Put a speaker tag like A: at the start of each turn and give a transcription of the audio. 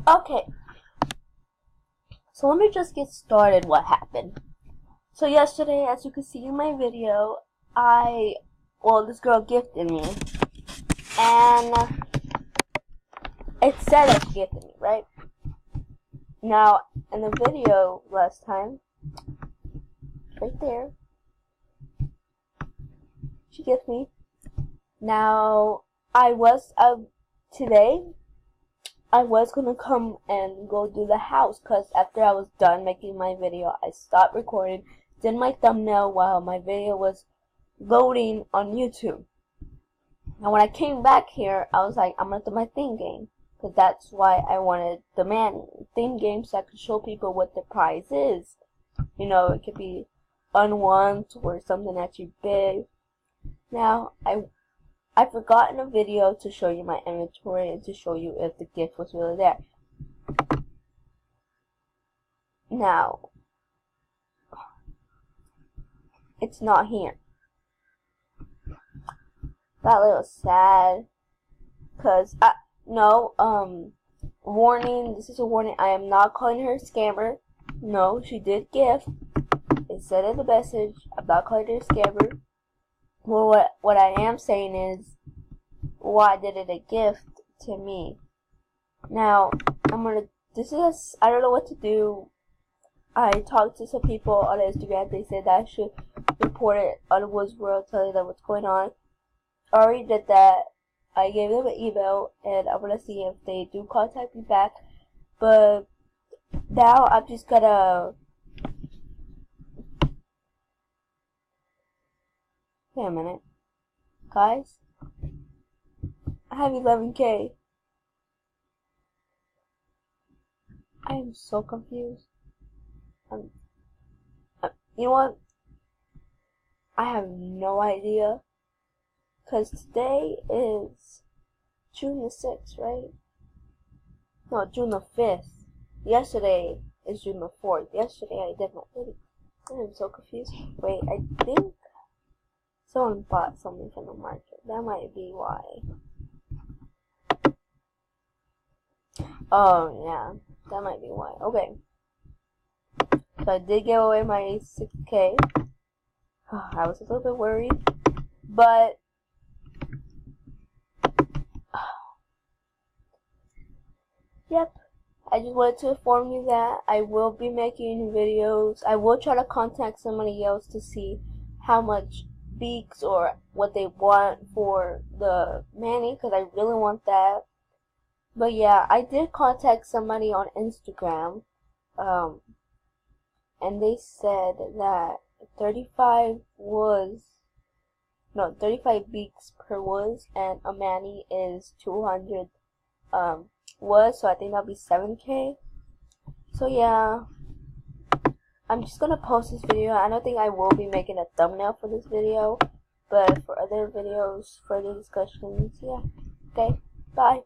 A: Okay, so let me just get started what happened. So yesterday, as you can see in my video, this girl gifted me, and it said that she gifted me, right? Now, in the video last time, right there, she gifted me. Now, today, I was gonna come and go do the house, cause after I was done making my video, I stopped recording, did my thumbnail while my video was loading on YouTube. Now when I came back here, I was like, I'm gonna do my theme game, cause that's why I wanted the theme game, so I could show people what the prize is. You know, it could be unwanted or something actually big. Now I forgot in a video to show you my inventory and to show you if the gift was really there. Now, it's not here. Got a little sad, cause warning, this is a warning, I am not calling her a scammer. No, she did gift. It said in the message, I'm not calling her a scammer. Well, what I am saying is, why did it a gift to me? Now, I don't know what to do. I talked to some people on Instagram. They said that I should report it on Woods World, telling them what's going on. I already did that. I gave them an email, and I'm gonna see if they do contact me back. But now I'm just gonna. Wait a minute, guys. I have 11K. I am so confused. You know what? I have no idea. Cause today is June the 6th, right? No, June the 5th. Yesterday is June the 4th. Yesterday I did my video. I'm so confused. Wait, I think someone bought something from the market. That might be why. Oh, yeah. That might be why. Okay. So I did give away my 6K. I was a little bit worried. But yep. I just wanted to inform you that I will be making videos. I will try to contact somebody else to see how much beaks or what they want for the Manny, because I really want that. But yeah, I did contact somebody on Instagram, and they said that 35 beaks per woods, and a Manny is 200 woods, so I think that'll be 7K. So yeah, I'm just gonna post this video. I don't think I will be making a thumbnail for this video, but for other videos, further discussions, yeah. Okay, bye.